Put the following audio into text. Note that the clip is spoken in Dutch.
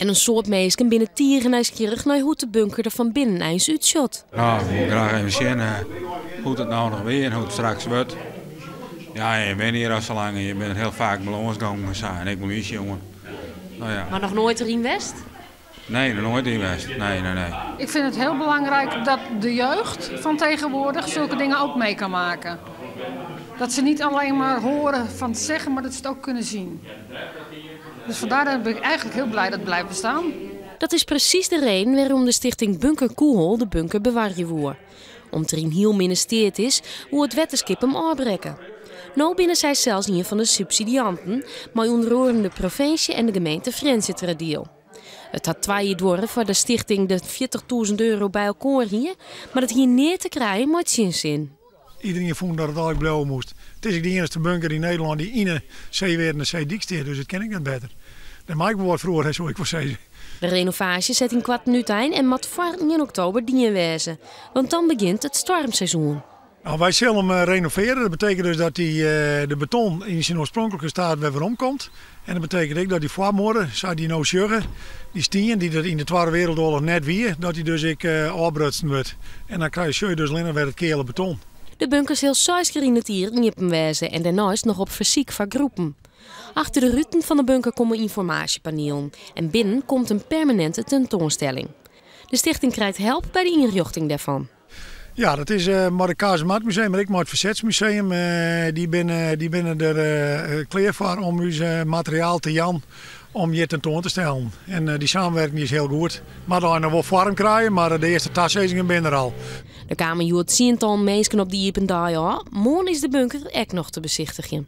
En een soort mensen binnen tieren nieuwsgierig naar hoe de bunker er van binnen eens uitshot. Nou, ik moet graag even zien hoe het nou nog weer en hoe het straks wordt. Ja, je bent hier al zo lang en je bent heel vaak bij ons gegaan en ik moet niet, jongen. Nou ja. Maar nog nooit er in West? Nee, nog nooit in West. Nee. Ik vind het heel belangrijk dat de jeugd van tegenwoordig zulke dingen ook mee kan maken. Dat ze niet alleen maar horen van het zeggen, maar dat ze het ook kunnen zien. Dus vandaar ben ik eigenlijk heel blij dat het blijft bestaan. Dat is precies de reden waarom de stichting Bunker Koehol de bunker bewaren wil. Omdat er in heel ministeerd is hoe het wetenschap hem aanbreken. Nou binnen zij zelfs een van de subsidianten, maar onder andere de provincie en de gemeente Friends zit er een deal. Het had 2 jaar door voor de stichting de €40.000 bij elkaar hier, maar dat hier neer te krijgen met zin. Iedereen vond dat het eigenlijk blijven moest. Het is de enige bunker in Nederland die in de zeeweer en de zeedik staat, dus dat ken ik net beter. Dat maak ik wel wat vroeger, zo ik wil zeggen. De renovatie zet in kwart minuut een en moet voor 1 oktober dienen wezen, want dan begint het stormseizoen. Nou, wij zullen hem renoveren. Dat betekent dus dat de beton in zijn oorspronkelijke staat weer omkomt. En dat betekent ook dat die voormoorden, zou die nou zeggen, die stien die er in de Tweede Wereldoorlog net weer, dat die dus ook afbrutsen wordt. En dan krijg je dus alleen weer het kele beton. De bunker zal 6 keer in het jaar in wezen en daarnaast nog op fysiek van groepen. Achter de ruiten van de bunker komen informatiepanelen en binnen komt een permanente tentoonstelling. De stichting krijgt hulp bij de inrichting daarvan. Ja, dat is maar het Kazemaatmuseum, maar ik maar het Verzetsmuseum. Die binnen er klaar voor om uw materiaal te jan om je tentoon te stellen. En die samenwerking is heel goed. Maar dan nog wel vorm krijgen, maar de eerste taslezingen zijn er al. Er kwamen 10-tal mensen op die iepen daar. Morgen is de bunker echt nog te bezichtigen.